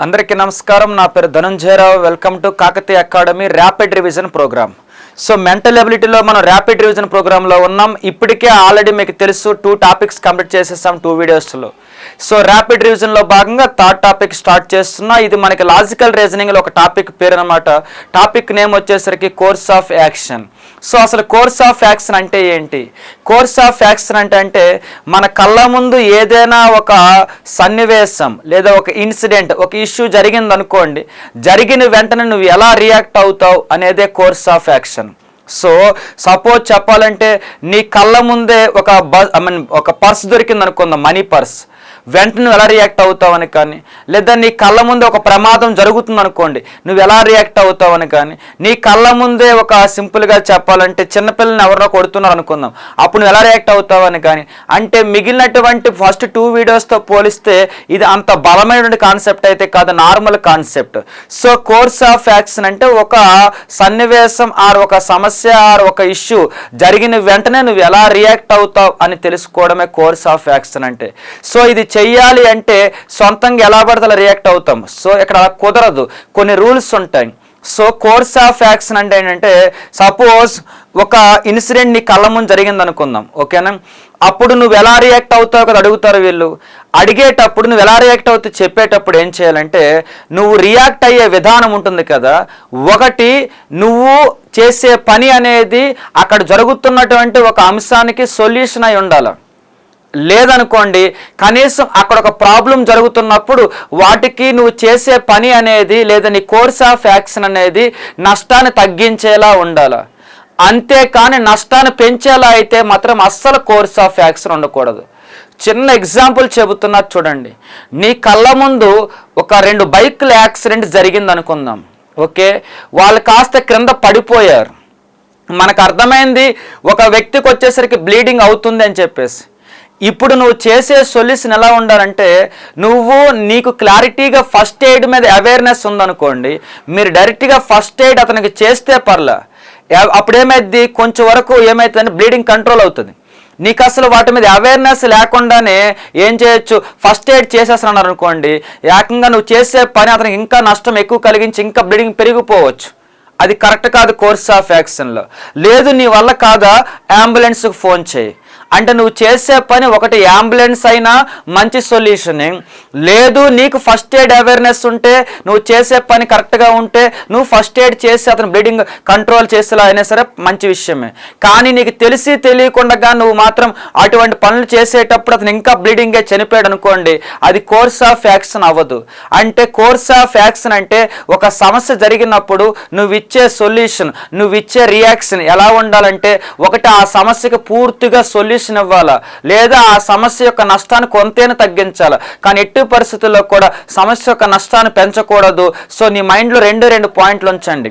అందరికీ నమస్కారం. నా పేరు Dhananjayarao. Welcome to Kakatiya academy rapid revision program. So mental ఎబిలిటీలో మనం ర్యాపిడ్ రివిజన్ ప్రోగ్రాంలో ఉన్నాం. ఇప్పటికే ఆల్రెడీ మీకు తెలుసు 2 టాపిక్స్ కంప్లీట్ చేసేసాం 2 వీడియోస్లో. సో ర్యాపిడ్ రివిజన్లో భాగంగా 3rd టాపిక్ స్టార్ట్ చేస్తున్నా. ఇది మనకి లాజికల్ రీజనింగ్లో ఒక టాపిక్ పేరు అనమాట. టాపిక్ నేమ్ వచ్చేసరికి కోర్స్ ఆఫ్ యాక్షన్. సో అసలు కోర్స్ ఆఫ్ యాక్షన్ అంటే ఏంటి? కోర్స్ ఆఫ్ యాక్షన్ అంటే మన కళ్ళ ముందు ఏదైనా ఒక సన్నివేశం లేదా ఒక ఇన్సిడెంట్, ఒక ఇష్యూ జరిగింది అనుకోండి, జరిగిన వెంటనే నువ్వు ఎలా రియాక్ట్ అవుతావు అనేదే course of action. So suppose చెప్పాలంటే నీ కళ్ళ ముందే ఒక పర్స్ దొరికింది అనుకుందాం, మనీ పర్స్. వెంటనే నువ్వు ఎలా రియాక్ట్ అవుతావని కానీ, లేదా నీ కళ్ళ ముందే ఒక ప్రమాదం జరుగుతుంది అనుకోండి, నువ్వు ఎలా రియాక్ట్ అవుతావని కానీ, నీ కళ్ళ ముందే ఒక సింపుల్గా చెప్పాలంటే చిన్నపిల్లని ఎవరినో కొడుతున్నారు అనుకుందాం, అప్పుడు నువ్వు ఎలా రియాక్ట్ అవుతావని కానీ. అంటే మిగిలినటువంటి ఫస్ట్ 2 వీడియోస్తో పోలిస్తే ఇది అంత బలమైనటువంటి కాన్సెప్ట్ అయితే కాదు, normal concept. So course of action అంటే ఒక సన్నివేశం ఆర్ ఒక సమస్య ఆర్ ఒక ఇష్యూ జరిగిన వెంటనే నువ్వు ఎలా రియాక్ట్ అవుతావు అని తెలుసుకోవడమే కోర్స్ ఆఫ్ యాక్షన్ అంటే. సో ఇది చెయ్యాలి అంటే సొంతంగా ఎలా పడితే అలా రియాక్ట్ అవుతాం. సో ఇక్కడ అలా కుదరదు, కొన్ని రూల్స్ ఉంటాయి. సో కోర్స్ ఆఫ్ యాక్షన్ అంటే ఏంటంటే, సపోజ్ ఒక ఇన్సిడెంట్ నీ కళ్ళ ముందు జరిగింది అనుకుందాం, ఓకేనా? అప్పుడు నువ్వు ఎలా రియాక్ట్ అవుతావు కదా అడుగుతారు వీళ్ళు. అడిగేటప్పుడు నువ్వు ఎలా రియాక్ట్ అవుతావు చెప్పేటప్పుడు ఏం చేయాలంటే, నువ్వు రియాక్ట్ అయ్యే విధానం ఉంటుంది కదా, ఒకటి నువ్వు చేసే పని అనేది అక్కడ జరుగుతున్నటువంటి ఒక అంశానికి సొల్యూషన్ అయి ఉండాలి. లేదనుకోండి, కనీసం అక్కడ ఒక ప్రాబ్లం జరుగుతున్నప్పుడు వాటికి నువ్వు చేసే పని అనేది లేదా నీ కోర్స్ ఆఫ్ యాక్షన్ అనేది నష్టాన్ని తగ్గించేలా ఉండాలి. అంతేకాని నష్టాన్ని పెంచేలా అయితే మాత్రం అస్సలు కోర్స్ ఆఫ్ యాక్షన్ ఉండకూడదు. చిన్న ఎగ్జాంపుల్ చెబుతున్నా చూడండి. నీ కళ్ళ ముందు ఒక 2 బైకుల యాక్సిడెంట్ జరిగింది అనుకుందాం, ఓకే? వాళ్ళు కాస్త క్రింద పడిపోయారు. మనకు అర్థమైంది ఒక వ్యక్తికి వచ్చేసరికి బ్లీడింగ్ అవుతుంది అని చెప్పేసి. ఇప్పుడు నువ్వు చేసే సొల్యూషన్ ఎలా ఉండాలంటే, నీకు క్లారిటీగా ఫస్ట్ ఎయిడ్ మీద అవేర్నెస్ ఉందనుకోండి, మీరు డైరెక్ట్గా ఫస్ట్ ఎయిడ్ అతనికి చేస్తే పర్లే. అప్పుడేమైంది, కొంచెం వరకు ఏమవుతుందంటే బ్లీడింగ్ కంట్రోల్ అవుతుంది. నీకు అసలు వాటి మీద అవేర్నెస్ లేకుండానే ఏం చేయొచ్చు, ఫస్ట్ ఎయిడ్ చేసేస్తున్నారు అనుకోండి, ఏకంగా నువ్వు చేసే పని అతనికి ఇంకా నష్టం ఎక్కువ కలిగించి ఇంకా బ్లీడింగ్ పెరిగిపోవచ్చు. అది కరెక్ట్ కాదు కోర్స్ ఆఫ్ యాక్షన్లో. లేదు నీ వల్ల కాదా, అంబులెన్స్కి ఫోన్ చేయి. అంటే నువ్వు చేసే పని ఒకటి అంబులెన్స్ అయినా మంచి సొల్యూషనే. లేదు నీకు ఫస్ట్ ఎయిడ్ అవేర్నెస్ ఉంటే, నువ్వు చేసే పని కరెక్ట్గా ఉంటే నువ్వు ఫస్ట్ ఎయిడ్ చేసి అతను బ్లీడింగ్ కంట్రోల్ చేసేలా అయినా సరే మంచి విషయమే. కానీ నీకు తెలిసి తెలియకుండా నువ్వు మాత్రం అటువంటి పనులు చేసేటప్పుడు అతను ఇంకా బ్లీడింగే చనిపోయాడు అనుకోండి, అది కోర్స్ ఆఫ్ యాక్షన్ అవ్వదు. అంటే కోర్స్ ఆఫ్ యాక్షన్ అంటే ఒక సమస్య జరిగినప్పుడు నువ్వు ఇచ్చే సొల్యూషన్, నువ్వు ఇచ్చే రియాక్షన్ ఎలా ఉండాలంటే, ఒకటి ఆ సమస్యకి పూర్తిగా సొల్యూషన్ ఇవ్వాలా, లేదా ఆ సమస్య యొక్క నష్టాన్ని కొంతైనా తగ్గించాలి. కానీ ఎట్టి పరిస్థితుల్లో కూడా సమస్య యొక్క నష్టాన్ని పెంచకూడదు. సో నీ మైండ్లో 2 పాయింట్లు ఉంచండి.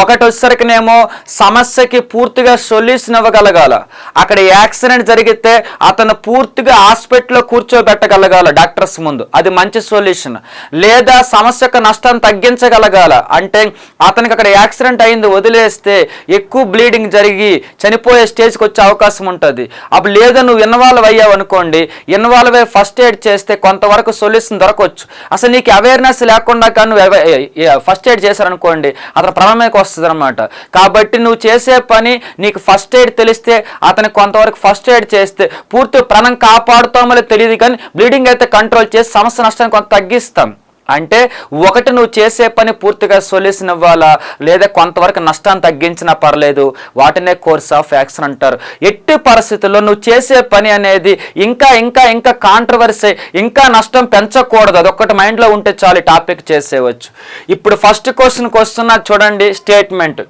ఒకటి వచ్చేసరికినేమో సమస్యకి పూర్తిగా సొల్యూషన్ ఇవ్వగలగాల. అక్కడ యాక్సిడెంట్ జరిగితే అతను పూర్తిగా హాస్పిటల్లో కూర్చోబెట్టగలగాల డాక్టర్స్ ముందు, అది మంచి సొల్యూషన్. లేదా సమస్య యొక్క నష్టాన్ని తగ్గించగలగాల. అంటే అతనికి అక్కడ యాక్సిడెంట్ అయింది వదిలేస్తే ఎక్కువ బ్లీడింగ్ జరిగి చనిపోయే స్టేజ్కి వచ్చే అవకాశం ఉంటుంది. అప్పుడు లేదా నువ్వు ఇన్వాల్వ్ అయ్యావు అనుకోండి, ఇన్వాల్వ్ అయ్యి ఫస్ట్ ఎయిడ్ చేస్తే కొంతవరకు సొల్యూషన్ దొరకవచ్చు. అసలు నీకు అవేర్నెస్ లేకుండా కానీ నువ్వు ఫస్ట్ ఎయిడ్ చేశారనుకోండి, అతను ప్రాణానికి వస్తుంది అనమాట. కాబట్టి నువ్వు చేసే పని నీకు ఫస్ట్ ఎయిడ్ తెలిస్తే అతనికి కొంతవరకు ఫస్ట్ ఎయిడ్ చేస్తే పూర్తి ప్రాణం కాపాడుతామో తెలియదు, కానీ బ్లీడింగ్ అయితే కంట్రోల్ చేసి సమస్య నష్టాన్ని కొంత తగ్గిస్తాం. అంటే ఒకటి నువ్వు చేసే పని పూర్తిగా సొల్యూషన్ ఇవ్వాలా, లేదా కొంతవరకు నష్టాన్ని తగ్గించినా పర్లేదు, వాటినే కోర్స్ ఆఫ్ యాక్షన్ అంటారు. ఎట్టి పరిస్థితుల్లో నువ్వు చేసే పని అనేది ఇంకా ఇంకా ఇంకా కాంట్రవర్సీ, ఇంకా నష్టం పెంచకూడదు. అదొక్కటి మైండ్లో ఉంటే చాలు, టాపిక్ చేసేవచ్చు. ఇప్పుడు ఫస్ట్ క్వశ్చన్కి వస్తున్నా చూడండి. స్టేట్మెంట్: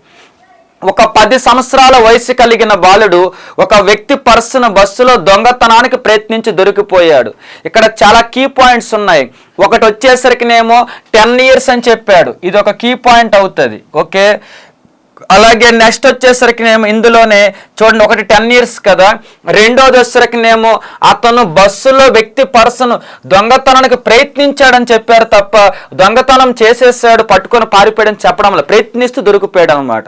ఒక 10 సంవత్సరాల వయసు కలిగిన బాలుడు ఒక వ్యక్తి పర్సును బస్సులో దొంగతనానికి ప్రయత్నించి దొరికిపోయాడు. ఇక్కడ చాలా కీ పాయింట్స్ ఉన్నాయి. ఒకటి వచ్చేసరికినేమో 10 years అని చెప్పాడు, ఇది ఒక కీ పాయింట్ అవుతుంది, ఓకే? అలాగే నెక్స్ట్ వచ్చేసరికి నేమో ఇందులోనే చూడండి, ఒకటి 10 years కదా. రెండోది వచ్చేసరికి నేమో అతను బస్సులో పర్సన్ దొంగతనానికి ప్రయత్నించాడని చెప్పారు తప్ప దొంగతనం చేసేసాడు పట్టుకొని పారిపోయాడని చెప్పడం వల్ల ప్రయత్నిస్తూ దొరికిపోయాడు అనమాట.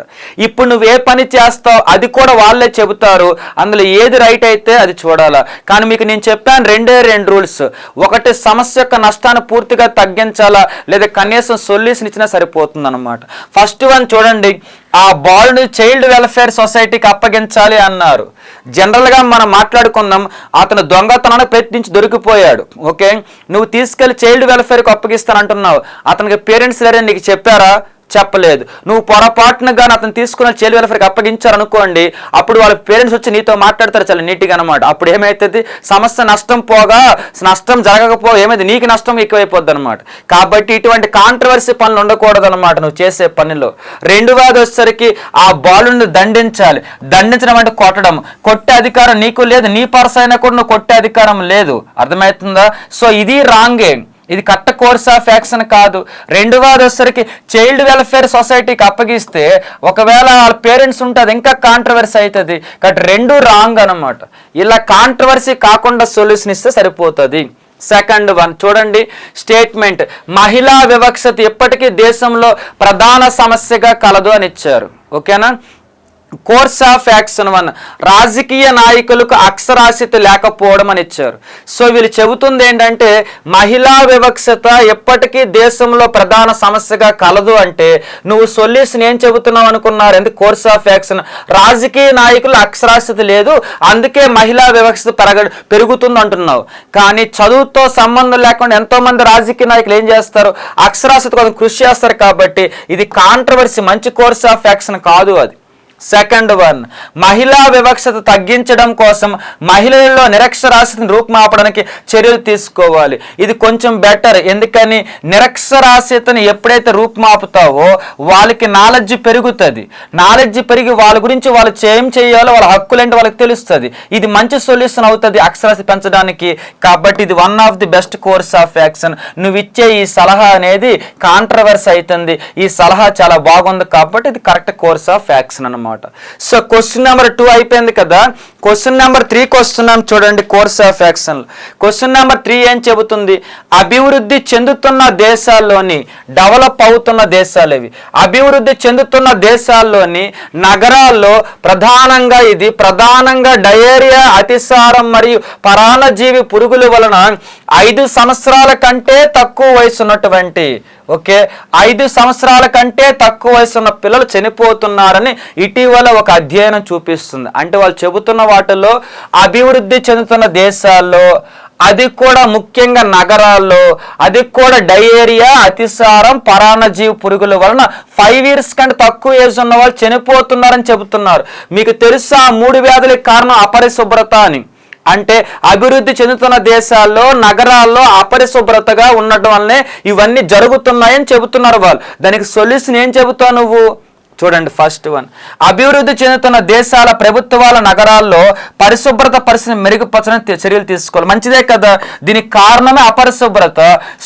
ఇప్పుడు నువ్వు ఏ పని చేస్తావు అది కూడా వాళ్ళే చెబుతారు, అందులో ఏది రైట్ అయితే అది చూడాలా. కానీ మీకు నేను చెప్పాను రెండు రూల్స్. ఒకటి, సమస్య యొక్క నష్టాన్ని పూర్తిగా తగ్గించాలా, లేదా కనీసం సొల్యూషన్ ఇచ్చినా సరిపోతుంది అనమాట. ఫస్ట్ వన్ చూడండి, ఆ బాలుని చైల్డ్ వెల్ఫేర్ సొసైటీకి అప్పగించాలి అన్నారు. జనరల్గా మనం మాట్లాడుకుందాం, అతను దొంగతనానికి ప్రయత్నించి దొరికిపోయాడు. ఓకే, నువ్వు తీసుకెళ్లి చైల్డ్ వెల్ఫేర్కి అప్పగిస్తానంటున్నావు, అతనికి పేరెంట్స్ లేరని నీకు చెప్పారా? చెప్పలేదు. నువ్వు పొరపాటున కానీ అతను తీసుకున్న చైల్డ్ వెల్ఫేర్కి అప్పగించారు అనుకోండి, అప్పుడు వాళ్ళ పేరెంట్స్ వచ్చి నీతో మాట్లాడతారు చాలా నీట్గా అనమాట. అప్పుడు ఏమైతుంది, సమస్య నష్టం పోగా నష్టం జరగకపోగా ఏమైంది, నీకు నష్టం ఎక్కువైపోద్ది అనమాట. కాబట్టి ఇటువంటి కాంట్రవర్సీ పనులు ఉండకూడదు అనమాట నువ్వు చేసే పనిలో. రెండవది వచ్చేసరికి ఆ బాలుని దండించాలి. దండించడం అంటే కొట్టడం. కొట్టే అధికారం నీకు లేదు, నీ పర్స్ అయినా కూడా నువ్వు కొట్టే అధికారం లేదు. అర్థమవుతుందా? సో ఇది రాంగే, ఇది కరెక్ట్ కోర్స్ ఆఫ్ యాక్షన్ కాదు. రెండవది వచ్చేసరికి చైల్డ్ వెల్ఫేర్ సొసైటీకి అప్పగిస్తే ఒకవేళ వాళ్ళ పేరెంట్స్ ఉంటే అది ఇంకా కాంట్రవర్సీ అవుతుంది. కాబట్టి రెండు రాంగ్ అనమాట. ఇలా కాంట్రవర్సీ కాకుండా సొల్యూషన్ ఇస్తే సరిపోతుంది. సెకండ్ వన్ చూడండి, స్టేట్మెంట్, మహిళా వివక్షత ఎప్పటికీ దేశంలో ప్రధాన సమస్యగా కలదు అని ఇచ్చారు. ఓకేనా? కోర్స్ ఆఫ్ యాక్షన్ 1, రాజకీయ నాయకులకు అక్షరాస్యత లేకపోవడం అని ఇచ్చారు. సో వీళ్ళు చెబుతుంది ఏంటంటే మహిళా వివక్షత ఎప్పటికీ దేశంలో ప్రధాన సమస్యగా కలదు అంటే నువ్వు సొల్యూషన్ ఏం చెబుతున్నావు అనుకున్నారు? ఎందుకు కోర్స్ ఆఫ్ యాక్షన్, రాజకీయ నాయకులు అక్షరాస్యత లేదు అందుకే మహిళా వివక్షత పెరుగుతుంది అంటున్నావు. కానీ చదువుతో సంబంధం లేకుండా ఎంతో మంది రాజకీయ నాయకులు ఏం చేస్తారు, అక్షరాస్యత కోసం కృషి చేస్తారు. కాబట్టి ఇది కాంట్రవర్సీ, మంచి కోర్స్ ఆఫ్ యాక్షన్ కాదు అది. సెకండ్ వన్, మహిళా వివక్షత తగ్గించడం కోసం మహిళల్లో నిరక్షరాస్యతను రూపుమాపడానికి చర్యలు తీసుకోవాలి. ఇది కొంచెం బెటర్. ఎందుకని, నిరక్షరాస్యతను ఎప్పుడైతే రూపుమాపుతావో వాళ్ళకి నాలెడ్జ్ పెరుగుతుంది. నాలెడ్జ్ పెరిగి వాళ్ళ గురించి వాళ్ళు ఏం చేయాలో, వాళ్ళ హక్కులేంటి వాళ్ళకి తెలుస్తుంది. ఇది మంచి సొల్యూషన్ అవుతుంది అక్షరాస్యత పెంచడానికి. కాబట్టి ఇది one of the best course of action. నువ్వు ఇచ్చే ఈ సలహా అనేది కాంట్రవర్సీ అవుతుంది. ఈ సలహా చాలా బాగుంది కాబట్టి ఇది కరెక్ట్ కోర్స్ ఆఫ్ యాక్షన్ అన్నమాట. సో క్వశ్చన్ నెంబర్ 2 అయిపోయింది కదా. క్వశ్చన్ నెంబర్ 3కి వస్తున్నాం చూడండి. Course of action question number 3 ఏం చెబుతుంది, అభివృద్ధి చెందుతున్న దేశాల్లోని, డెవలప్ అవుతున్న దేశాలు ఇవి, అభివృద్ధి చెందుతున్న దేశాల్లోని నగరాల్లో ప్రధానంగా డయేరియా, అతిసారం మరియు పరాన్నజీవి పురుగుల వలన 5 సంవత్సరాల కంటే తక్కువ వయసు ఉన్నటువంటి 5 సంవత్సరాల కంటే తక్కువ వయసు ఉన్న పిల్లలు చనిపోతున్నారని ఇటీవల ఒక అధ్యయనం చూపిస్తుంది. అంటే వాళ్ళు చెబుతున్న వాటిలో అభివృద్ధి చెందుతున్న దేశాల్లో, అది కూడా ముఖ్యంగా నగరాల్లో, అది కూడా డయేరియా, అతిసారం, పరాన్నజీవి పురుగుల వలన 5 years కంటే తక్కువ ఏజ్ ఉన్న వాళ్ళు చనిపోతున్నారని చెబుతున్నారు. మీకు తెలుసా 3 వ్యాధులకు కారణం అపరిశుభ్రత అని. అంటే అభివృద్ధి చెందుతున్న దేశాల్లో, నగరాల్లో అపరిశుభ్రతగా ఉండటం వల్లనే ఇవన్నీ జరుగుతున్నాయని చెబుతున్నారు వాళ్ళు. దానికి సొల్యూషన్ ఏం చెబుతావు నువ్వు? చూడండి, ఫస్ట్ వన్, అభివృద్ధి చెందుతున్న దేశాల ప్రభుత్వాల నగరాల్లో పరిశుభ్రత పరిస్థితిని మెరుగుపరచడానికి చర్యలు తీసుకోవాలి. మంచిదే కదా, దీనికి కారణమే అపరిశుభ్రత.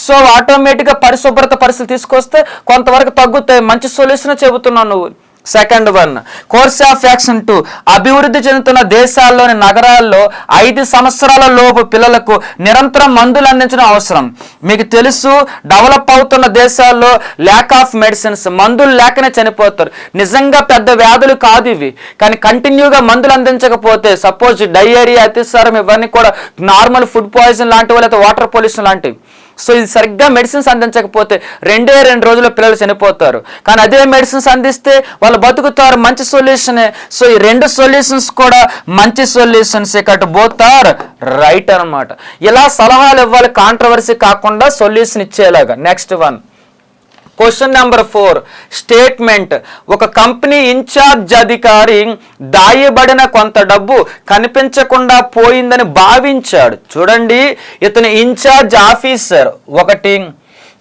సో ఆటోమేటిక్గా పరిశుభ్రత పరిస్థితులు తీసుకొస్తే కొంతవరకు తగ్గుతాయి. మంచి సొల్యూషన్ చెబుతున్నావు నువ్వు. Second one, course of action 2, అభివృద్ధి చెందుతున్న దేశాల్లోని నగరాల్లో 5 సంవత్సరాల లోపు పిల్లలకు నిరంతరం మందులు అందించడం అవసరం. మీకు తెలుసు, డెవలప్ అవుతున్న దేశాల్లో ల్యాక్ ఆఫ్ మెడిసిన్స్, మందులు లేకనే చనిపోతారు. నిజంగా పెద్ద వ్యాధులు కాదు ఇవి, కానీ కంటిన్యూగా మందులు అందించకపోతే, సపోజ్ డయేరియా, అతిసారం ఇవన్నీ కూడా నార్మల్ ఫుడ్ పాయిజన్ లాంటివి, లేకపోతే వాటర్ పొల్యూషన్ లాంటివి. సో ఇది సరిగ్గా మెడిసిన్స్ అందించకపోతే 2 రోజుల్లో పిల్లలు చనిపోతారు. కానీ అదే మెడిసిన్స్ అందిస్తే వాళ్ళు బతుకుతారు. మంచి సొల్యూషనే. సో ఈ 2 సొల్యూషన్స్ కూడా మంచి సొల్యూషన్స్. ఇక్కడ బోత్ ఆర్ రైట్ అనమాట. ఇలా సలహాలు ఇవ్వాలి, కాంట్రవర్సీ కాకుండా సొల్యూషన్ ఇచ్చేలాగా. Next one, question number 4, statement, ఒక కంపెనీ ఇన్ఛార్జ్ అధికారి దాయబడిన కొంత డబ్బు కనిపించకుండా పోయిందని భావించాడు. చూడండి, ఇతని ఇన్ఛార్జ్ ఆఫీసర్ ఒకటి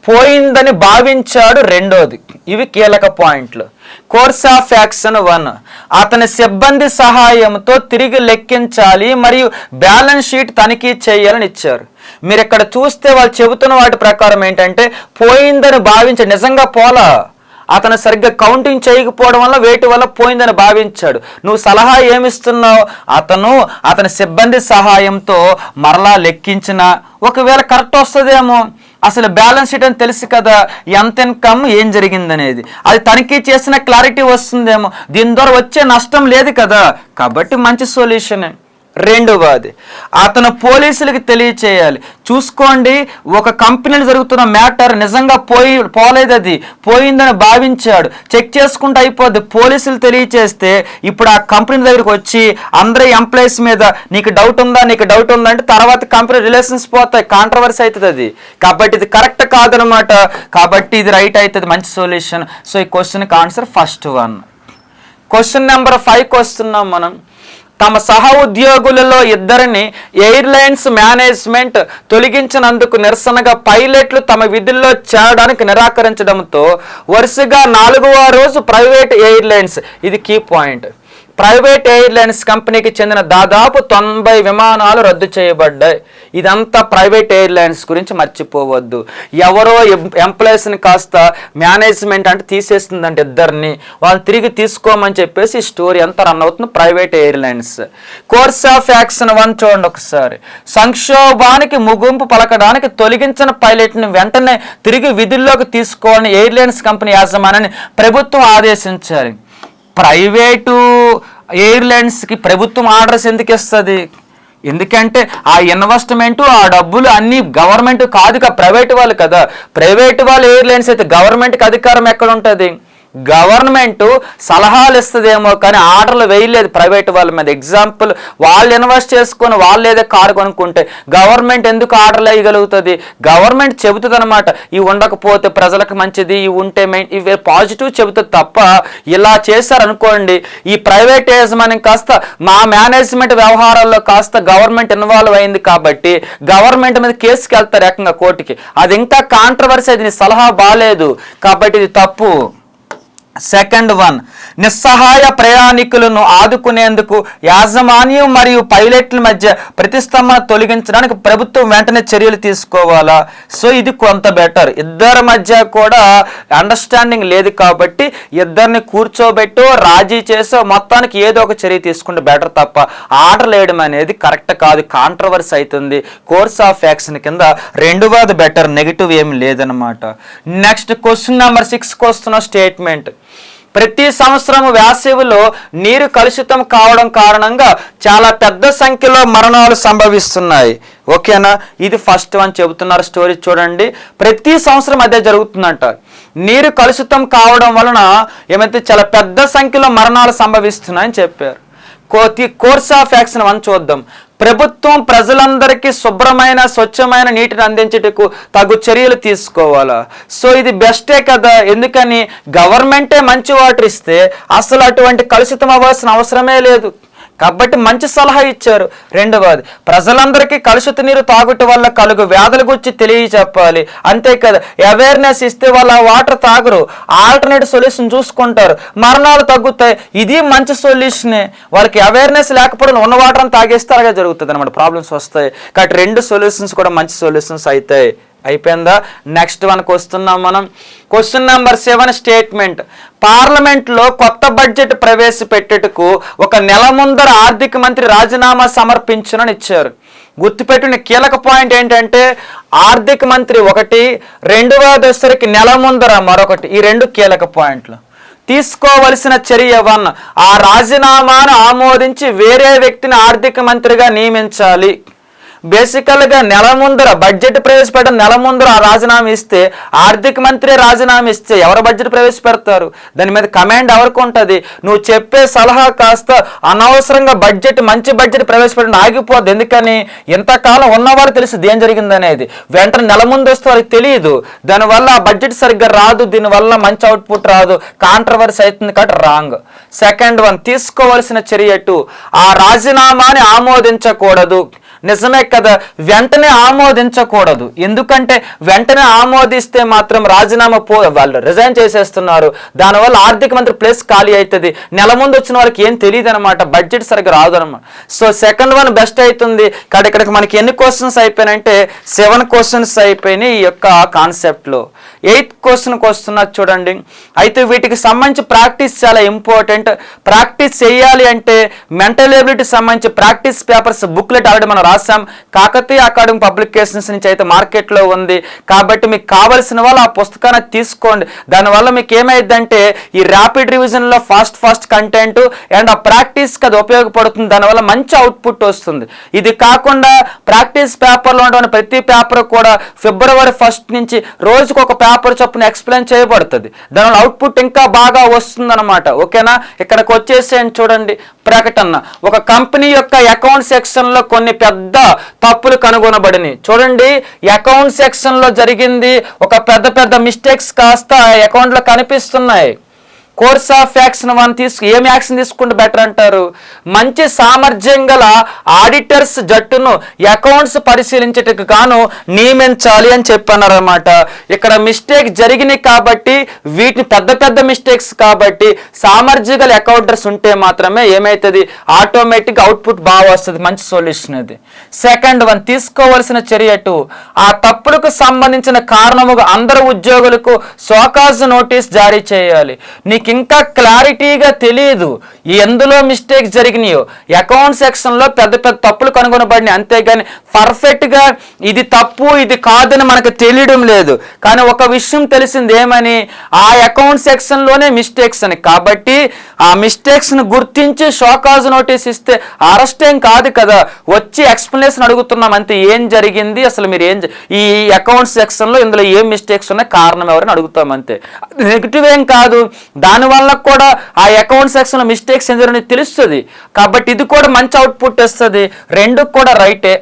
పోయిందని భావించాడు. రెండోది, ఇవి కీలక పాయింట్లు. కోర్స్ ఆఫ్ యాక్షన్ 1, అతని సిబ్బంది సహాయంతో తిరిగి లెక్కించాలి మరియు బ్యాలెన్స్ షీట్ తనిఖీ చేయాలని ఇచ్చారు. మీరు ఇక్కడ చూస్తే వాళ్ళు చెబుతున్న వాటి ప్రకారం ఏంటంటే పోయిందని భావించి నిజంగా పోలా, అతను సరిగ్గా కౌంటింగ్ చేయకపోవడం వల్ల వేటి వల్ల పోయిందని భావించాడు. నువ్వు సలహా ఏమిస్తున్నావు? అతని సిబ్బంది సహాయంతో మరలా లెక్కించిన ఒకవేళ కరెక్ట్ వస్తుందేమో. అసలు బ్యాలెన్స్ షీట్ అని తెలుసు కదా, ఎంత ఇన్కమ్ ఏం జరిగిందనేది, అది తనిఖీ చేసిన క్లారిటీ వస్తుందేమో. దీని ద్వారా వచ్చే నష్టం లేదు కదా, కాబట్టి మంచి సొల్యూషనే. రెండవది, అతను పోలీసులకి తెలియచేయాలి. చూసుకోండి, ఒక కంపెనీలో జరుగుతున్న మ్యాటర్ నిజంగా పోలేదు, అది పోయిందని భావించాడు, చెక్ చేసుకుంటూ అయిపోద్ది. పోలీసులు తెలియచేస్తే ఇప్పుడు ఆ కంపెనీ దగ్గరికి వచ్చి అందరి ఎంప్లాయీస్ మీద నీకు డౌట్ ఉందా అంటే తర్వాత కంపెనీ రిలేషన్స్ పోతాయి, కాంట్రవర్సీ అవుతుంది అది. కాబట్టి ఇది కరెక్ట్ కాదనమాట. కాబట్టి ఇది రైట్ అవుతుంది, మంచి సొల్యూషన్. సో ఈ క్వశ్చన్కి answer first one. Question number 5కి వస్తున్నాం మనం. తమ సహ ఉద్యోగులలో 2 ఎయిర్లైన్స్ మేనేజ్మెంట్ తొలగించినందుకు నిరసనగా పైలట్లు తమ విధుల్లో చేరడానికి నిరాకరించడంతో వరుసగా 4వ రోజు ప్రైవేట్ ఎయిర్లైన్స్, ఇది కీ పాయింట్, ప్రైవేట్ ఎయిర్లైన్స్ కంపెనీకి చెందిన దాదాపు 90 విమానాలు రద్దు చేయబడ్డాయి. ఇదంతా ప్రైవేట్ ఎయిర్లైన్స్ గురించి మర్చిపోవద్దు. ఎవరో ఎంప్లాయీస్ని కాస్త మేనేజ్మెంట్ అంటే తీసేస్తుందంటే 2ని, వాళ్ళు తిరిగి తీసుకోమని చెప్పేసి స్టోరీ అంతా రన్ అవుతుంది private airlines. Course of action 1 చూడండి ఒకసారి. సంక్షోభానికి ముగింపు పలకడానికి తొలగించిన పైలట్ని వెంటనే తిరిగి విధుల్లోకి తీసుకోవాలని ఎయిర్లైన్స్ కంపెనీ యాజమాన్యాన్ని ప్రభుత్వం ఆదేశించాలి. ప్రైవేటు ఎయిర్లైన్స్కి ప్రభుత్వం ఆర్డర్స్ ఎందుకు ఇస్తుంది? ఎందుకంటే ఆ ఇన్వెస్ట్మెంటు, ఆ డబ్బులు అన్నీ గవర్నమెంట్ కాదు, ప్రైవేట్ వాళ్ళు కదా. ప్రైవేట్ వాళ్ళు ఎయిర్లైన్స్ అయితే గవర్నమెంట్కి అధికారం ఎక్కడ ఉంటుంది? గవర్నమెంట్ సలహాలు ఇస్తుందేమో కానీ ఆర్డర్లు వేయలేదు ప్రైవేట్ వాళ్ళ మీద. ఎగ్జాంపుల్, వాళ్ళు ఇన్వెస్ట్ చేసుకొని వాళ్ళు ఏదో కారు కొనుక్కుంటే గవర్నమెంట్ ఎందుకు ఆర్డర్లు వేయగలుగుతుంది? గవర్నమెంట్ చెబుతుంది అనమాట, ఇవి ఉండకపోతే ప్రజలకు మంచిది, ఇవి ఉంటే ఇవి పాజిటివ్ చెబుతుంది తప్ప ఇలా చేశారనుకోండి ఈ ప్రైవేట్ యాజమాన్యం కాస్త మా మేనేజ్మెంట్ వ్యవహారాల్లో కాస్త గవర్నమెంట్ ఇన్వాల్వ్ అయింది కాబట్టి గవర్నమెంట్ మీద కేసుకి వెళ్తారు ఏకంగా కోర్టుకి. అది ఇంకా కాంట్రవర్సీ, అది నీ సలహా బాలేదు కాబట్టి ఇది తప్పు. సెకండ్ వన్, నిస్సహాయ ప్రయాణికులను ఆదుకునేందుకు యాజమాన్యం మరియు పైలట్ల మధ్య ప్రతిస్తంభన తొలగించడానికి ప్రభుత్వం వెంటనే చర్యలు తీసుకోవాలా? సో ఇది కొంత బెటర్. ఇద్దరి మధ్య కూడా అండర్స్టాండింగ్ లేదు కాబట్టి ఇద్దరిని కూర్చోబెట్టో రాజీ చేసో మొత్తానికి ఏదో ఒక చర్య తీసుకుంటే బెటర్ తప్ప ఆర్డర్ వేయడం అనేది కరెక్ట్ కాదు, కాంట్రవర్సీ అవుతుంది. కోర్స్ ఆఫ్ యాక్షన్ కింద రెండవది బెటర్, నెగిటివ్ ఏమి లేదనమాట. నెక్స్ట్ క్వశ్చన్ నెంబర్ 6కి వస్తున్న స్టేట్మెంట్. ప్రతి సంవత్సరం వేసవిలో నీరు కలుషితం కావడం కారణంగా చాలా పెద్ద సంఖ్యలో మరణాలు సంభవిస్తున్నాయి. ఓకేనా? ఇది ఫస్ట్ వన్ చెబుతున్నారు స్టోరీ చూడండి. ప్రతి సంవత్సరం అదే జరుగుతుందంట. నీరు కలుషితం కావడం వలన ఏమైతే చాలా పెద్ద సంఖ్యలో మరణాలు సంభవిస్తున్నాయని చెప్పారు. కోర్స్ ఆఫ్ యాక్షన్ 1 చూద్దాం. ప్రభుత్వం ప్రజలందరికీ శుభ్రమైన స్వచ్ఛమైన నీటిని అందించేటకు తగు చర్యలు తీసుకోవాలా? సో ఇది బెస్టే కదా, ఎందుకని గవర్నమెంటే మంచి వాటర్ ఇస్తే అసలు అటువంటి కలుషితం అవ్వాల్సిన అవసరమే లేదు కాబట్టి మంచి సలహా ఇచ్చారు. రెండవది, ప్రజలందరికీ కలుషిత నీరు తాగుట వల్ల కలుగు వ్యాధుల గురించి తెలియచెప్పాలి. అంతే కదా, అవేర్నెస్ ఇస్తే వాళ్ళు ఆ వాటర్ తాగరు, ఆల్టర్నేటివ్ సొల్యూషన్ చూసుకుంటారు, మరణాలు తగ్గుతాయి. ఇది మంచి సొల్యూషనే. వాళ్ళకి అవేర్నెస్ లేకపోవడం ఉన్న వాటర్ అని తాగేస్తే అలాగే జరుగుతుంది అనమాట, ప్రాబ్లమ్స్ వస్తాయి. కాబట్టి 2 సొల్యూషన్స్ కూడా మంచి సొల్యూషన్స్ అవుతాయి. అయిపోయిందా? నెక్స్ట్ వన్కి వస్తున్నాం మనం. Question number 7 statement. పార్లమెంట్లో కొత్త బడ్జెట్ ప్రవేశపెట్టేటకు 1 నెల ముందర ఆర్థిక మంత్రి రాజీనామా సమర్పించనని ఇచ్చారు. గుర్తుపెట్టిన కీలక పాయింట్ ఏంటంటే ఆర్థిక మంత్రి ఒకటి, రెండవ దశకి నెల ముందర మరొకటి. ఈ 2 కీలక పాయింట్లు. తీసుకోవలసిన చర్య 1, ఆ రాజీనామాను ఆమోదించి వేరే వ్యక్తిని ఆర్థిక మంత్రిగా నియమించాలి. బేసికల్గా నెల ముందర బడ్జెట్ ప్రవేశపెట్టడం, నెల ముందర ఆ రాజీనామా ఇస్తే ఆర్థిక మంత్రి రాజీనామా ఇస్తే ఎవరు బడ్జెట్ ప్రవేశపెడతారు? దాని మీద కమాండ్ ఎవరికి ఉంటుంది? నువ్వు చెప్పే సలహా కాస్త అనవసరంగా మంచి బడ్జెట్ ప్రవేశపెట్టడం ఆగిపోద్ది. ఎందుకని? ఇంతకాలం ఉన్నవారు తెలిసి ఏం జరిగిందనేది. వెంటనే నెల ముందు వస్తే వాళ్ళకి తెలియదు, దానివల్ల ఆ బడ్జెట్ సరిగ్గా రాదు, దీనివల్ల మంచి అవుట్పుట్ రాదు, కాంట్రవర్సీ అవుతుంది కాబట్టి రాంగ్. సెకండ్ వన్, తీసుకోవాల్సిన చర్య 2, ఆ రాజీనామాని ఆమోదించకూడదు. నిజమే కదా, వెంటనే ఆమోదించకూడదు. ఎందుకంటే వెంటనే ఆమోదిస్తే మాత్రం రాజీనామా వాళ్ళు రిజైన్ చేసేస్తున్నారు. దానివల్ల ఆర్థిక మంత్రి ప్లేస్ ఖాళీ అవుతుంది. నెల ముందు వచ్చిన వాళ్ళకి ఏం తెలియదు అనమాట, బడ్జెట్ సరిగ్గా రాదు అనమాట. సో సెకండ్ వన్ బెస్ట్ అవుతుంది. ఇక్కడికి మనకి ఎన్ని క్వశ్చన్స్ అయిపోయినాయంటే 7 క్వశ్చన్స్ అయిపోయినాయి ఈ యొక్క కాన్సెప్ట్లో. 8th క్వశ్చన్కి వస్తున్నది చూడండి. అయితే వీటికి సంబంధించి ప్రాక్టీస్ చాలా ఇంపార్టెంట్. ప్రాక్టీస్ చేయాలి అంటే మెంటల్ ఎబిలిటీ సంబంధించి ప్రాక్టీస్ పేపర్స్ బుక్లెట్ ఆల్రెడీ మనం రాసాం. కాకతీయ అకాడమిక్ పబ్లికేషన్స్ నుంచి అయితే మార్కెట్లో ఉంది. కాబట్టి మీకు కావాల్సిన వాళ్ళు ఆ పుస్తకాన్ని తీసుకోండి. దానివల్ల మీకు ఏమైందంటే ఈ ర్యాపిడ్ రివిజన్లో ఫాస్ట్ కంటెంట్ అండ్ ఆ ప్రాక్టీస్కి అది ఉపయోగపడుతుంది. దానివల్ల మంచి అవుట్పుట్ వస్తుంది. ఇది కాకుండా ప్రాక్టీస్ పేపర్లో ఉన్న ప్రతి పేపర్ కూడా February 1st నుంచి రోజుకు ఒక పేపర్ చొప్పున ఎక్స్ప్లెయిన్ చేయబడుతుంది. దానివల్ల అవుట్పుట్ ఇంకా బాగా వస్తుందన్నమాట. ఓకేనా, ఇక్కడికి వచ్చేసేయండి చూడండి. ప్రకటన, ఒక కంపెనీ యొక్క అకౌంట్ సెక్షన్లో కొన్ని పెద్ద తప్పులు కనుగొనబడినాయి. చూడండి, అకౌంట్ సెక్షన్లో జరిగింది ఒక పెద్ద మిస్టేక్స్ కాస్త అకౌంట్లో కనిపిస్తున్నాయి. కోర్స్ ఆఫ్ యాక్షన్ 1 ఏం యాక్షన్ తీసుకుంటే బెటర్ అంటారు? మంచి సామర్థ్యం గల ఆడిటర్స్ జట్టును అకౌంట్స్ పరిశీలించేటకు గాను నియమించాలి అని చెప్పన్నారన్నమాట. ఇక్కడ మిస్టేక్ జరిగినాయి కాబట్టి, వీటిని పెద్ద మిస్టేక్స్ కాబట్టి సామర్థ్యం గల అకౌంటర్స్ ఉంటే మాత్రమే ఏమవుతుంది, ఆటోమేటిక్ అవుట్పుట్ బాగా వస్తుంది. మంచి సొల్యూషన్ అది. సెకండ్ వన్, తీసుకోవాల్సిన చర్య 2, ఆ తప్పులకు సంబంధించిన కారణముగా అందరు ఉద్యోగులకు షోకాజ్ నోటీస్ జారీ చేయాలి. నీకు ఇంకా క్లారిటీగా తెలియదు ఎందులో మిస్టేక్స్ జరిగినాయో. అకౌంట్ సెక్షన్లో పెద్ద తప్పులు కనుగొనబడినాయి, అంతేగాని పర్ఫెక్ట్గా ఇది తప్పు ఇది కాదని మనకు తెలియడం లేదు. కానీ ఒక విషయం తెలిసింది ఏమని, ఆ అకౌంట్ సెక్షన్లోనే మిస్టేక్స్ అని. కాబట్టి ఆ మిస్టేక్స్ను గుర్తించి షోకాజ్ నోటీస్ ఇస్తే అరెస్ట్ ఏం కాదు కదా, వచ్చి ఎక్స్ప్లెనేషన్ అడుగుతున్నాం అంతే. ఏం జరిగింది అసలు, మీరు ఈ అకౌంట్ సెక్షన్లో ఇందులో ఏం మిస్టేక్స్ ఉన్నాయి, కారణం ఎవరైనా అడుగుతాం అంతే. నెగిటివ్ ఏం కాదు. దానివల్ల కూడా ఆ అకౌంట్ సెక్షన్లో మిస్టేక్స్ ఏం జరిగినాయి తెలుస్తుంది. కాబట్టి ఇది కూడా మంచి అవుట్పుట్ వస్తుంది. రెండు కూడా రైటే.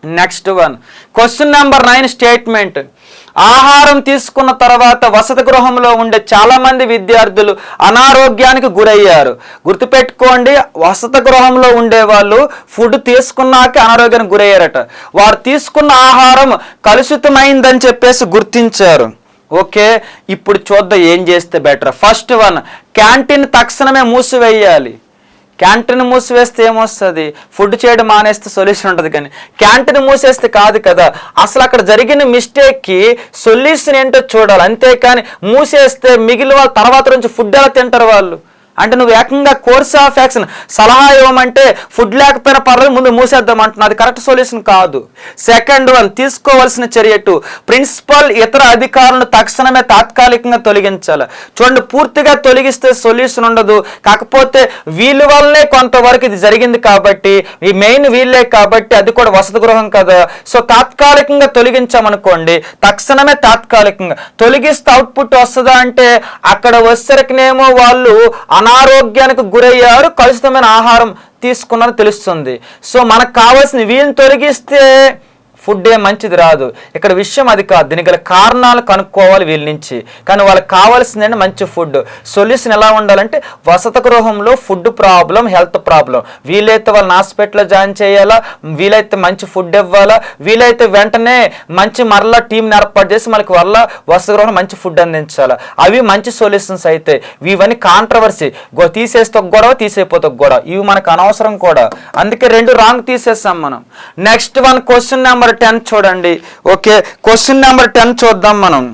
Next one, question number 9 statement. ఆహారం తీసుకున్న తర్వాత వసతి గృహంలో ఉండే చాలా మంది విద్యార్థులు అనారోగ్యానికి గురయ్యారు. గుర్తుపెట్టుకోండి, వసతి గృహంలో ఉండే వాళ్ళు ఫుడ్ తీసుకున్నాక అనారోగ్యానికి గురయ్యారట. వారు తీసుకున్న ఆహారం కలుషితమైందని చెప్పేసి గుర్తించారు. ఓకే, ఇప్పుడు చూద్దాం ఏం చేస్తే బెటర్. ఫస్ట్ వన్, క్యాంటీన్ తక్షణమే మూసివేయాలి. క్యాంటీన్ మూసివేస్తే ఏమొస్తుంది, ఫుడ్ చేయడం మానేస్తే సొల్యూషన్ ఉంటుంది. కానీ క్యాంటీన్ మూసేస్తే కాదు కదా, అసలు అక్కడ జరిగిన మిస్టేక్కి సొల్యూషన్ ఏంటో చూడాలి. అంతేకాని మూసేస్తే మిగిలిన వాళ్ళు తర్వాత నుంచి ఫుడ్ ఎలా తింటారు వాళ్ళు? అంటే నువ్వు ఏకంగా కోర్స్ ఆఫ్ యాక్షన్ సలహా ఇవ్వమంటే ఫుడ్ లేకపోయినా పర్లేదు ముందు మూసేద్దాం అంటున్నా, అది కరెక్ట్ సొల్యూషన్ కాదు. సెకండ్ వన్, తీసుకోవాల్సిన చర్య 2, ప్రిన్సిపల్ ఇతర అధికారులను తక్షణమే తాత్కాలికంగా తొలగించాలి. చూడండి, పూర్తిగా తొలగిస్తే సొల్యూషన్ ఉండదు. కాకపోతే వీళ్ళ వల్లనే కొంతవరకు ఇది జరిగింది కాబట్టి, ఈ మెయిన్ వీళ్ళే కాబట్టి, అది కూడా వసతి గృహం కదా. సో తాత్కాలికంగా తొలగించామనుకోండి, తక్షణమే తాత్కాలికంగా తొలగిస్తే అవుట్పుట్ వస్తుందా అంటే, అక్కడ వచ్చేసరికినేమో వాళ్ళు అనారోగ్యానికి గురయ్యారు, కలుషితమైన ఆహారం తీసుకున్నారని తెలుస్తుంది. సో మనకు కావాల్సిన వీళ్ళని తొలగిస్తే ఫుడ్ ఏ మంచిది రాదు. ఇక్కడ విషయం అది కాదు, దీనికి గల కారణాలు కనుక్కోవాలి వీళ్ళ నుంచి. కానీ వాళ్ళకి కావాల్సిందంటే మంచి ఫుడ్. సొల్యూషన్ ఎలా ఉండాలంటే, వసతి గృహంలో ఫుడ్ ప్రాబ్లం, హెల్త్ ప్రాబ్లం, వీలైతే వాళ్ళని హాస్పిటల్లో జాయిన్ చేయాలా, వీలైతే మంచి ఫుడ్ ఇవ్వాలా, వీలైతే వెంటనే మంచి మరలా టీంని ఏర్పాటు చేసి మనకి వల్ల వసతి గృహంలో మంచి ఫుడ్ అందించాలి. అవి మంచి సొల్యూషన్స్ అయితే. ఇవన్నీ కాంట్రవర్సీ, తీసేస్తే ఒక గొడవ, తీసేపోతే ఒక గొడవ, ఇవి మనకు అనవసరం కూడా. అందుకే రెండు రాంగ్ తీసేస్తాం మనం. నెక్స్ట్ వన్, క్వశ్చన్ నెంబర్ 10 చూడండి. ఓకే, క్వశ్చన్ నెంబర్ 10 చూద్దాం మనం.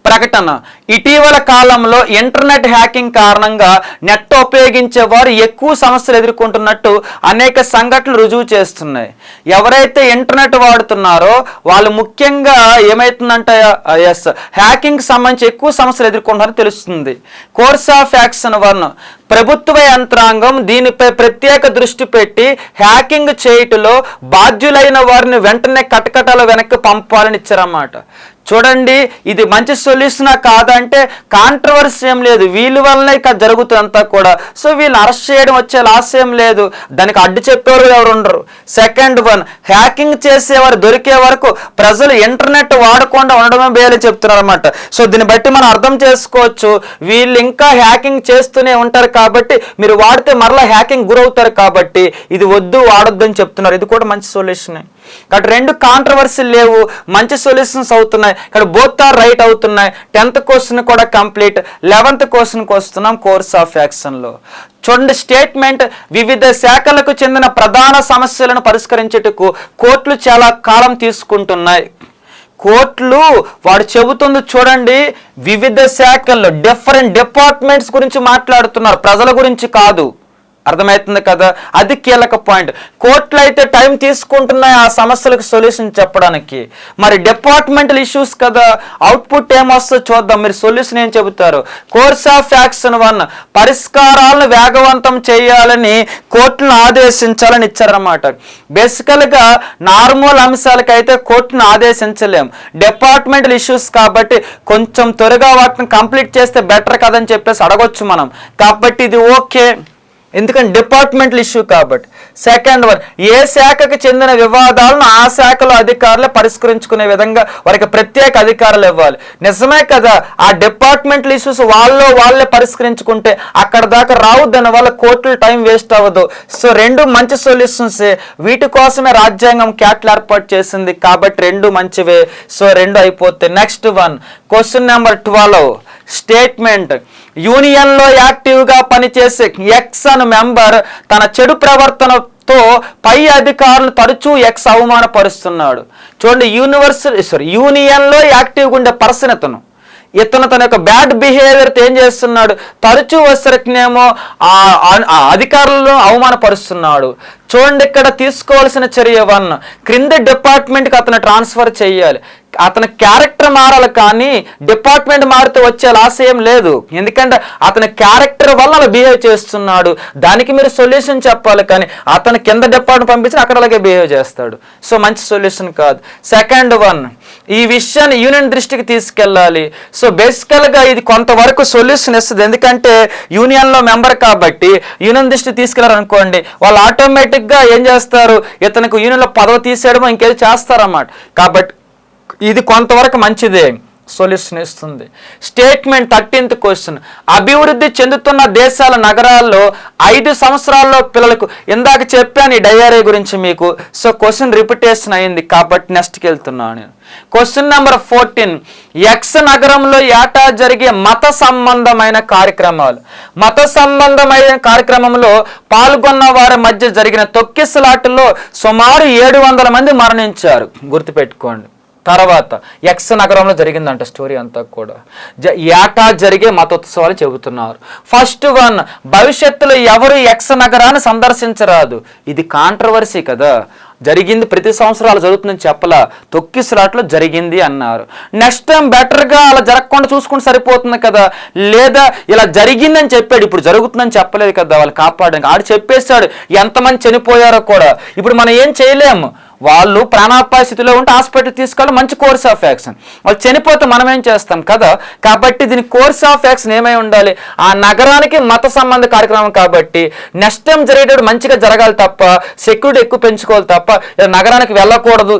ప్రకటన, ఇటీవల కాలంలో ఇంటర్నెట్ హ్యాకింగ్ కారణంగా నెట్ ఉపయోగించే వారు ఎక్కువ సమస్యలు ఎదుర్కొంటున్నట్టు అనేక సంఘటనలు రుజువు చేస్తున్నాయి. ఎవరైతే ఇంటర్నెట్ వాడుతున్నారో వాళ్ళు ముఖ్యంగా ఏమవుతుందంటే హ్యాకింగ్ సంబంధించి ఎక్కువ సమస్యలు ఎదుర్కొంటున్నారని తెలుస్తుంది. కోర్స్ ఆఫ్ యాక్షన్ 1, ప్రభుత్వ యంత్రాంగం దీనిపై ప్రత్యేక దృష్టి పెట్టి హ్యాకింగ్ చేయటంలో బాధ్యులైన వారిని వెంటనే కటకటాల వెనక్కి పంపాలని ఇచ్చారన్నమాట. చూడండి ఇది మంచి సొల్యూషనా కాదంటే కాంట్రవర్సీ ఏం లేదు, వీళ్ళ వల్లనే ఇక జరుగుతుందంతా కూడా. సో వీళ్ళు అరెస్ట్ చేయడం వచ్చే లాస్ ఏం లేదు, దానికి అడ్డు చెప్పేవారు ఎవరు ఉండరు. సెకండ్ వన్, హ్యాకింగ్ చేసేవారు దొరికే వరకు ప్రజలు ఇంటర్నెట్ వాడకుండా ఉండడమే బేలు చెప్తున్నారు అనమాట. సో దీన్ని బట్టి మనం అర్థం చేసుకోవచ్చు, వీళ్ళు ఇంకా హ్యాకింగ్ చేస్తూనే ఉంటారు కాబట్టి మీరు వాడితే మరలా హ్యాకింగ్ గురవుతారు కాబట్టి ఇది వద్దు వాడొద్దు అని చెప్తున్నారు. ఇది కూడా మంచి సొల్యూషనే. కాబట్టి రెండు కాంట్రవర్సీ లేవు, మంచి సొల్యూషన్స్ అవుతున్నాయి. ఇక్కడ బోత్ ఆర్ రైట్ అవుతున్నాయి. 10th క్వశ్చన్ కూడా కంప్లీట్. 11th క్వశ్చన్కి వస్తున్నాం కోర్స్ ఆఫ్ యాక్షన్లో. చూడండి స్టేట్మెంట్, వివిధ శాఖలకు చెందిన ప్రధాన సమస్యలను పరిష్కరించేటకు కోర్టులు చాలా కాలం తీసుకుంటున్నాయి. కోర్టులు వాడు చెబుతుంది చూడండి, వివిధ శాఖల్లో డిఫరెంట్ డిపార్ట్మెంట్స్ గురించి మాట్లాడుతున్నారు, ప్రజల గురించి కాదు. అర్థమవుతుంది కదా, అది కీలక పాయింట్. కోర్టులు అయితే టైం తీసుకుంటున్నాయి ఆ సమస్యలకు సొల్యూషన్ చెప్పడానికి. మరి డిపార్ట్మెంటల్ ఇష్యూస్ కదా, అవుట్పుట్ ఏమొస్తుందో చూద్దాం. మీరు సొల్యూషన్ ఏం చెబుతారు? కోర్స్ ఆఫ్ యాక్షన్ 1, పరిష్కారాలను వేగవంతం చేయాలని కోర్టును ఆదేశించాలని ఇచ్చారన్నమాట. బేసికల్గా నార్మల్ అంశాలకైతే కోర్టును ఆదేశించలేం, డిపార్ట్మెంటల్ ఇష్యూస్ కాబట్టి కొంచెం త్వరగా వాటిని కంప్లీట్ చేస్తే బెటర్ కదని చెప్పేసి అడగొచ్చు మనం. కాబట్టి ఇది ఓకే, ఎందుకంటే డిపార్ట్మెంటల్ ఇష్యూ కాబట్టి. సెకండ్ వన్, ఏ శాఖకు చెందిన వివాదాలను ఆ శాఖలో అధికారులు పరిష్కరించుకునే విధంగా వారికి ప్రత్యేక అధికారులు ఇవ్వాలి. నిజమే కదా, ఆ డిపార్ట్మెంటల్ ఇష్యూస్ వాళ్ళే పరిష్కరించుకుంటే అక్కడ దాకా రావు, దానివల్ల కోర్టులు టైం వేస్ట్ అవ్వదు. సో రెండు మంచి సొల్యూషన్సే, వీటి కోసమే రాజ్యాంగం క్యాట్లు ఏర్పాటు చేసింది కాబట్టి రెండు మంచివే. సో రెండు అయిపోతే next one, question number 12 statement, యూనియన్లో యాక్టివ్గా పనిచేసే ఎక్స్ అను మెంబర్ తన చెడు ప్రవర్తనతో పై అధికారులు తరచూ ఎక్స్ అవమానపరుస్తున్నాడు. చూడండి యూనియన్లో యాక్టివ్గా ఉండే పర్సన్ ఇతను తన యొక్క బ్యాడ్ బిహేవియర్తో ఏం చేస్తున్నాడు, తరచూ వచ్చరికినేమో అధికారులను అవమానపరుస్తున్నాడు. చూడండి ఇక్కడ తీసుకోవాల్సిన చర్య 1, క్రింద డిపార్ట్మెంట్కి అతను ట్రాన్స్ఫర్ చేయాలి. అతని క్యారెక్టర్ మారాలి కానీ డిపార్ట్మెంట్ మారితే వచ్చే లాస్ ఏం లేదు, ఎందుకంటే అతని క్యారెక్టర్ వల్ల అలా బిహేవ్ చేస్తున్నాడు. దానికి మీరు సొల్యూషన్ చెప్పాలి కానీ అతను కింద డిపార్ట్మెంట్ పంపించి అక్కడ అలాగే బిహేవ్ చేస్తాడు. సో మంచి సొల్యూషన్ కాదు. సెకండ్ వన్, ఈ విషయాన్ని యూనియన్ దృష్టికి తీసుకెళ్ళాలి. సో బేసికల్గా ఇది కొంతవరకు సొల్యూషన్ ఇస్తుంది, ఎందుకంటే యూనియన్లో మెంబర్ కాబట్టి యూనియన్ దృష్టికి తీసుకెళ్లారనుకోండి, వాళ్ళు ఆటోమేటిక్గా ఏం చేస్తారు, ఇతనికి యూనియన్లో పదవి తీసేయడమో ఇంకేదో చేస్తారన్నమాట. కాబట్టి ఇది కొంతవరకు మంచిదే, సొల్యూషన్ ఇస్తుంది. స్టేట్మెంట్ 13th క్వశ్చన్, అభివృద్ధి చెందుతున్న దేశాల నగరాల్లో 5 సంవత్సరాల్లో పిల్లలకు, ఇందాక చెప్పాను ఈ డయారీ గురించి మీకు. సో క్వశ్చన్ రిపిటేషన్ అయింది కాబట్టి నెక్స్ట్కి వెళ్తున్నాను నేను. క్వశ్చన్ నెంబర్ 14, ఎక్స్ నగరంలో ఏటా జరిగే మత సంబంధమైన కార్యక్రమాలు. మత సంబంధమైన కార్యక్రమంలో పాల్గొన్న వారి మధ్య జరిగిన తొక్కిసలాటలో సుమారు 700 మంది మరణించారు, గుర్తుపెట్టుకోండి. తర్వాత ఎక్స్ నగరంలో జరిగిందంట స్టోరీ అంతా కూడా. ఏటా జరిగే మతోత్సవాలు చెబుతున్నారు. ఫస్ట్ వన్, భవిష్యత్తులో ఎవరు ఎక్స్ నగరాన్ని సందర్శించరాదు. ఇది కాంట్రవర్సీ కదా, జరిగింది ప్రతి సంవత్సరాలు జరుగుతుందని చెప్పలా, తొక్కిసలాట్లో జరిగింది అన్నారు. నెక్స్ట్ టైం బెటర్గా అలా జరగకుండా చూసుకుంటే సరిపోతుంది కదా, లేదా ఇలా జరిగిందని చెప్పాడు ఇప్పుడు జరుగుతుందని చెప్పలేదు కదా, వాళ్ళు కాపాడడానికి ఆడు చెప్పేశాడు ఎంతమంది చనిపోయారో కూడా. ఇప్పుడు మనం ఏం చేయలేము, వాళ్ళు ప్రాణాపాయ స్థితిలో ఉంటే హాస్పిటల్ తీసుకెళ్ళి మంచి కోర్స్ ఆఫ్ యాక్షన్, వాళ్ళు చనిపోతే మనం ఏం చేస్తాం కదా. కాబట్టి దీని కోర్స్ ఆఫ్ యాక్షన్ ఏమై ఉండాలి, ఆ నగరానికి మత సంబంధ కార్యక్రమం కాబట్టి నెక్స్ట్ టైం జరిగేటప్పుడు మంచిగా జరగాలి తప్ప, సెక్యూరిటీ ఎక్కువ పెంచుకోవాలి తప్ప నగరానికి వెళ్ళకూడదు,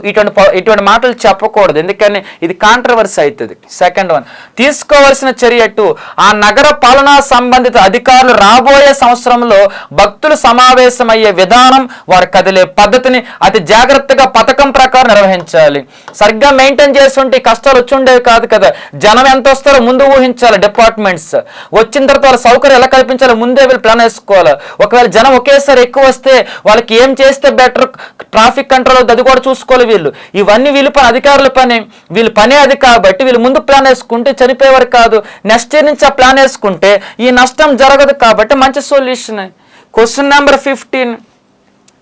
ఇటువంటి మాటలు చెప్పకూడదు, ఎందుకని ఇది కాంట్రవర్సీ అవుతుంది. సెకండ్ వన్, తీసుకోవాల్సిన చర్య 2, ఆ నగర పాలనా సంబంధిత అధికారులు రాబోయే సంవత్సరంలో భక్తులు సమావేశమయ్యే విధానం, వారు కదిలే పద్ధతిని అతి జాగ్రత్త పథకం ప్రకారం నిర్వహించాలి. సరిగ్గా మెయింటైన్ చేస్తుంటే కష్టాలు వచ్చి ఉండేవి కాదు కదా. జనం ఎంత వస్తారో ముందు ఊహించాలి, డిపార్ట్మెంట్స్ వచ్చిన తర్వాత వాళ్ళ సౌకర్యం ఎలా కల్పించాలో ముందే వీళ్ళు ప్లాన్ వేసుకోవాలి. ఒకవేళ జనం ఒకేసారి ఎక్కువ వస్తే వాళ్ళకి ఏం చేస్తే బెటర్, ట్రాఫిక్ కంట్రోల్ అది కూడా చూసుకోవాలి వీళ్ళు. ఇవన్నీ వీళ్ళ పని, అధికారుల పని, వీళ్ళ పనే అది కాబట్టి వీళ్ళు ముందు ప్లాన్ వేసుకుంటే చనిపోయేవారు కాదు. నెక్స్ట్ ఇయర్ నుంచి ఆ ప్లాన్ వేసుకుంటే ఈ నష్టం జరగదు కాబట్టి మంచి సొల్యూషన్. క్వశ్చన్ నెంబర్ 15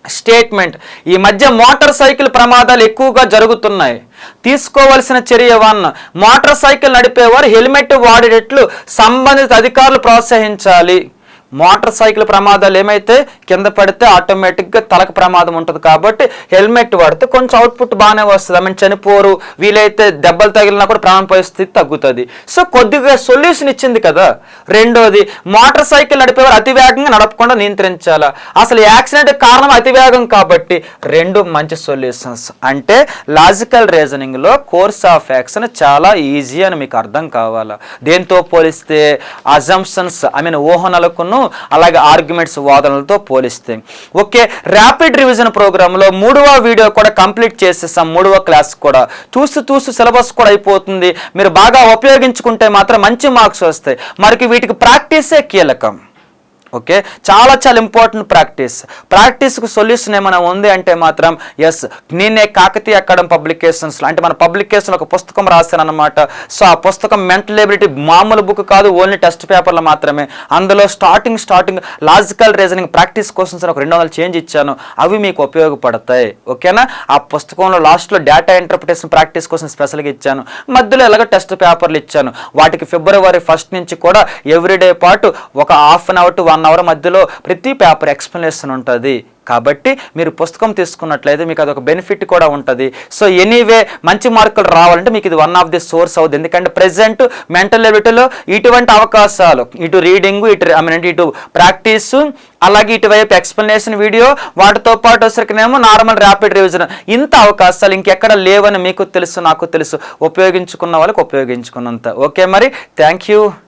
స్టేట్మెంట్, ఈ మధ్య మోటార్ సైకిల్ ప్రమాదాలు ఎక్కువగా జరుగుతున్నాయి. తీసుకోవాల్సిన చర్య 1, మోటార్ సైకిల్ నడిపేవారు హెల్మెట్ వాడేటట్లు సంబంధిత అధికారులు ప్రోత్సహించాలి. మోటార్ సైకిల్ ప్రమాదాలు ఏమైతే కింద పడితే ఆటోమేటిక్గా తలకు ప్రమాదం ఉంటుంది కాబట్టి హెల్మెట్ వాడితే కొంచెం అవుట్పుట్ బాగానే వస్తుంది. ఐ మీన్ చనిపోరు, వీలైతే దెబ్బలు తగిలినా కూడా ప్రాణ పరిస్థితి తగ్గుతుంది. సో కొద్దిగా సొల్యూషన్ ఇచ్చింది కదా. రెండోది, మోటార్ సైకిల్ నడిపేవారు అతి వేగంగా నడపకుండా నియంత్రించాలా. అసలు యాక్సిడెంట్ కారణం అతి వేగం కాబట్టి రెండు మంచి సొల్యూషన్స్. అంటే లాజికల్ రీజనింగ్లో కోర్స్ ఆఫ్ యాక్షన్ చాలా ఈజీ అని మీకు అర్థం కావాలా. దేంతో పోలిస్తే అజంప్షన్స్ ఐ మీన్ ఊహనలకును అలాగే ఆర్గ్యుమెంట్స్ వాదనలతో పోలిస్తే. ఓకే, ర్యాపిడ్ రివిజన్ ప్రోగ్రాంలో 3వ వీడియో కూడా కంప్లీట్ చేసేసాం. 3వ క్లాస్ కూడా చూస్తూ సిలబస్ కూడా అయిపోతుంది. మీరు బాగా ఉపయోగించుకుంటే మాత్రం మంచి మార్క్స్ వస్తాయి. మరి వీటికి ప్రాక్టీసే కీలకం. ఓకే, చాలా ఇంపార్టెంట్ ప్రాక్టీస్కు సొల్యూషన్ ఏమైనా ఉంది అంటే మాత్రం ఎస్, నేనే కాకతీయ అకాడమీ పబ్లికేషన్స్లో అంటే మన పబ్లికేషన్ ఒక పుస్తకం రాశాను అనమాట. సో ఆ పుస్తకం మెంటల్ ఎబిలిటీ మామూలు బుక్ కాదు, ఓన్లీ టెస్ట్ పేపర్లో మాత్రమే. అందులో starting logical reasoning practice questions ఒక 200 చేంజ్ ఇచ్చాను. అవి మీకు ఉపయోగపడతాయి. ఓకేనా. ఆ పుస్తకంలో లాస్ట్లో డేటా ఇంటర్ప్రిటేషన్ ప్రాక్టీస్ కోసం స్పెషల్గా ఇచ్చాను. మధ్యలో ఎలాగో టెస్ట్ పేపర్లు ఇచ్చాను. వాటికి ఫిబ్రవరి 1 నుంచి కూడా ఎవ్రీడే పాటు ఒక half an hour to 1 hour మధ్యలో ప్రతి పేపర్ ఎక్స్ప్లెనేషన్ ఉంటుంది. కాబట్టి మీరు పుస్తకం తీసుకున్నట్లయితే మీకు అదొక బెనిఫిట్ కూడా ఉంటుంది. సో ఎనీవే మంచి మార్కులు రావాలంటే మీకు ఇది వన్ ఆఫ్ ది సోర్స్ అవుతుంది. ఎందుకంటే ప్రెసెంట్ మెంటల్ ఎబిలిటీలో ఇటువంటి అవకాశాలు, ఇటు రీడింగ్, ఇటు ప్రాక్టీసు, అలాగే ఇటువైపు ఎక్స్ప్లెనేషన్ వీడియో, వాటితో పాటు వచ్చరికినేమో నార్మల్ ర్యాపిడ్ రివిజన్, ఇంత అవకాశాలు ఇంకెక్కడ లేవని మీకు తెలుసు, నాకు తెలుసు. ఉపయోగించుకున్న వాళ్ళకి ఉపయోగించుకున్నంత. ఓకే, మరి థ్యాంక్ యూ.